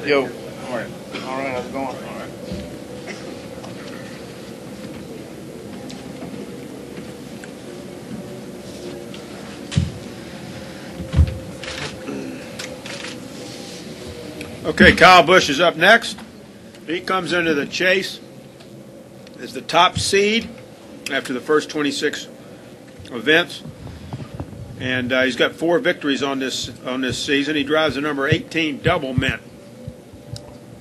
Yo. All right. All right, how's it going? All right. Okay, Kyle Busch is up next. He comes into the chase as the top seed after the first 26 events, and he's got 4 victories on this season. He drives the number 18 Double Mint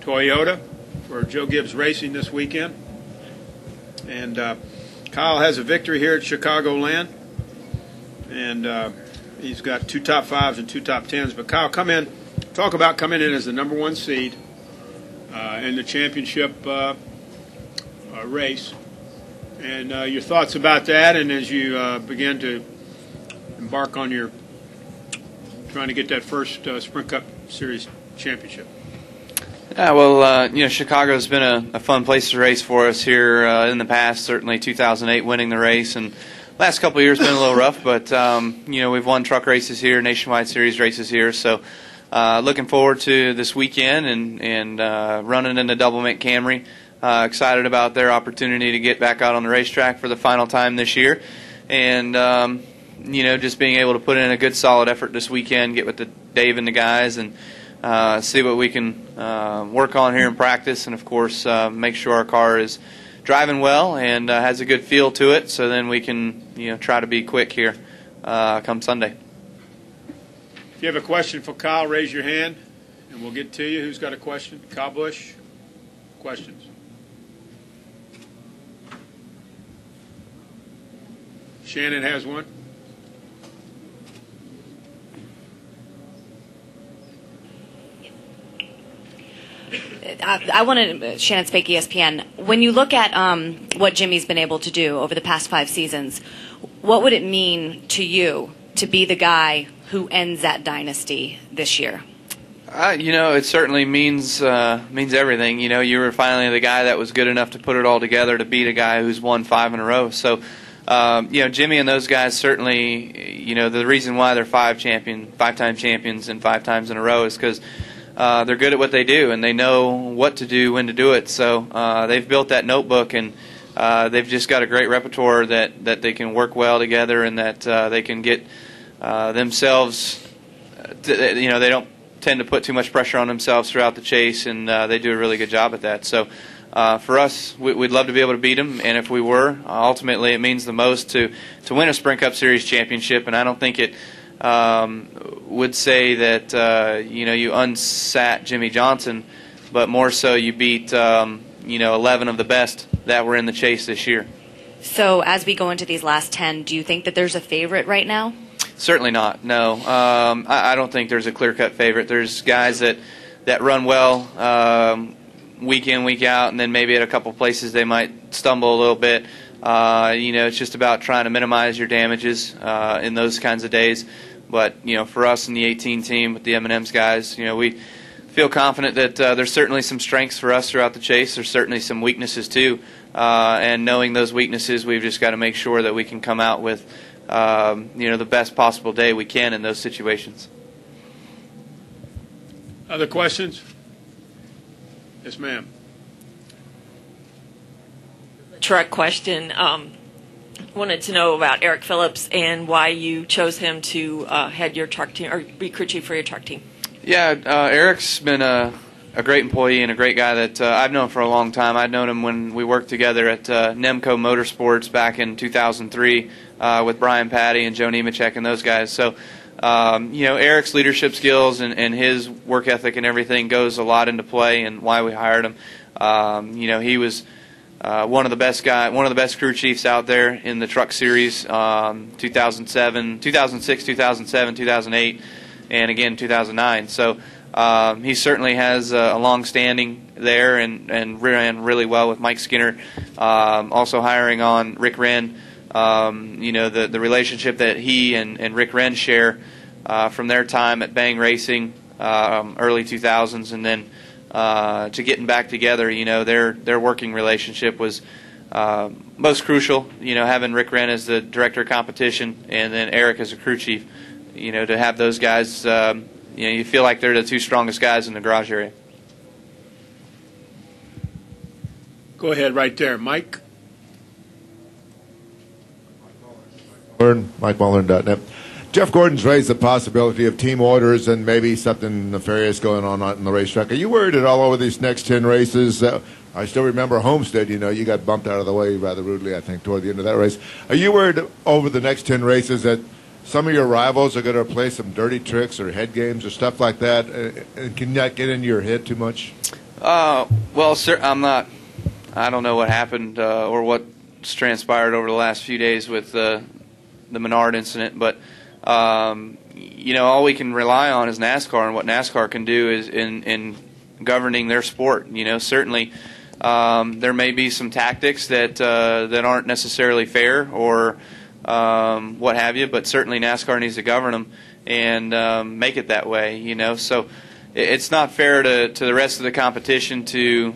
Toyota for Joe Gibbs Racing this weekend, and Kyle has a victory here at Chicagoland, and he's got 2 top 5s and 2 top 10s. But Kyle, talk about coming in as the number 1 seed in the championship race, and your thoughts about that, and as you begin to embark on your trying to get that first Sprint Cup Series championship. Yeah, well, Chicago's been a fun place to race for us here in the past. Certainly 2008 winning the race, and last couple of years been a little rough, but we've won truck races here, nationwide series races here, so looking forward to this weekend and running in the Double Mint Camry. Excited about their opportunity to get back out on the racetrack for the final time this year, and just being able to put in a good solid effort this weekend, get with Dave and the guys, and see what we can work on here in practice, and of course make sure our car is driving well and has a good feel to it, so then we can try to be quick here come Sunday. If you have a question for Kyle, raise your hand, and we'll get to you. Who's got a question? Kyle Busch? Questions? Shannon has one. I wanted Shannon Spake, ESPN. When you look at what Jimmy's been able to do over the past 5 seasons, what would it mean to you to be the guy who ends that dynasty this year? It certainly means everything. You were finally the guy that was good enough to put it all together to beat a guy who's won 5 in a row. So, Jimmy and those guys certainly, the reason why they're 5-time champions and 5 times in a row is because they're good at what they do and they know what to do, when to do it. So they've built that notebook, and they've just got a great repertoire that they can work well together, and that they can get themselves. They don't tend to put too much pressure on themselves throughout the chase, and they do a really good job at that. So for us, we'd love to be able to beat them, and if we were, ultimately it means the most to win a Sprint Cup Series championship. And I don't think it would say that you unsat Jimmy Johnson, but more so you beat 11 of the best that were in the chase this year. So as we go into these last 10, do you think that there's a favorite right now? Certainly not, no. I don't think there's a clear-cut favorite. There's guys that run well week in, week out, and then maybe at a couple places they might stumble a little bit. It's just about trying to minimize your damages in those kinds of days. But, for us in the 18 team with the M&M's guys, we feel confident that there's certainly some strengths for us throughout the chase. There's certainly some weaknesses too. And knowing those weaknesses, we've just got to make sure that we can come out with the best possible day we can in those situations. Other questions? Yes, ma'am. Truck question. Wanted to know about Eric Phillips and why you chose him to head your truck team or be crew chief for your truck team. Yeah, Eric's been a great employee and a great guy that I've known for a long time. I'd known him when we worked together at Nemco Motorsports back in 2003 with Brian Patty and Joe Nemechek and those guys. So, Eric's leadership skills and his work ethic and everything goes a lot into play and why we hired him. He was one of the best crew chiefs out there in the truck series, 2006, 2007, 2008, and again 2009. So he certainly has a long standing there and ran really well with Mike Skinner. Also hiring on Rick Wren, the relationship that he and Rick Wren share from their time at Bang Racing, early 2000s, and then to getting back together, their working relationship was most crucial. Having Rick Wren as the director of competition and then Eric as a crew chief, to have those guys, you feel like they're the 2 strongest guys in the garage area. Go ahead, right there, Mike. MikeMullern.net. Jeff Gordon's raised the possibility of team orders and maybe something nefarious going on out in the racetrack. Are you worried at all over these next 10 races? I still remember Homestead, you got bumped out of the way rather rudely, I think, toward the end of that race. Are you worried over the next 10 races that some of your rivals are going to play some dirty tricks or head games or stuff like that? And can that get into your head too much? Well, sir, I don't know what happened or what's transpired over the last few days with the Menard incident, but all we can rely on is NASCAR, and what NASCAR can do is in governing their sport. Certainly there may be some tactics that aren't necessarily fair or what have you, but certainly NASCAR needs to govern them and make it that way. So it's not fair to the rest of the competition to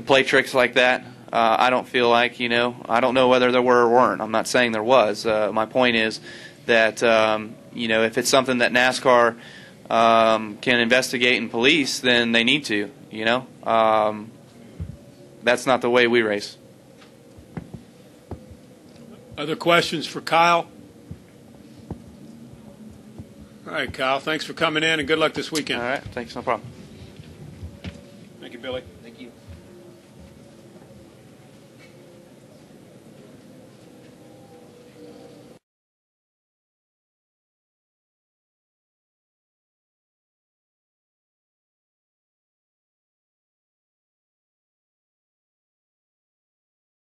play tricks like that. I don't feel like, I don't know whether there were or weren't. I'm not saying there was. My point is that, if it's something that NASCAR can investigate and police, then they need to, That's not the way we race. Other questions for Kyle? All right, Kyle, thanks for coming in, and good luck this weekend. All right, thanks, no problem. Thank you, Billy. Thank you.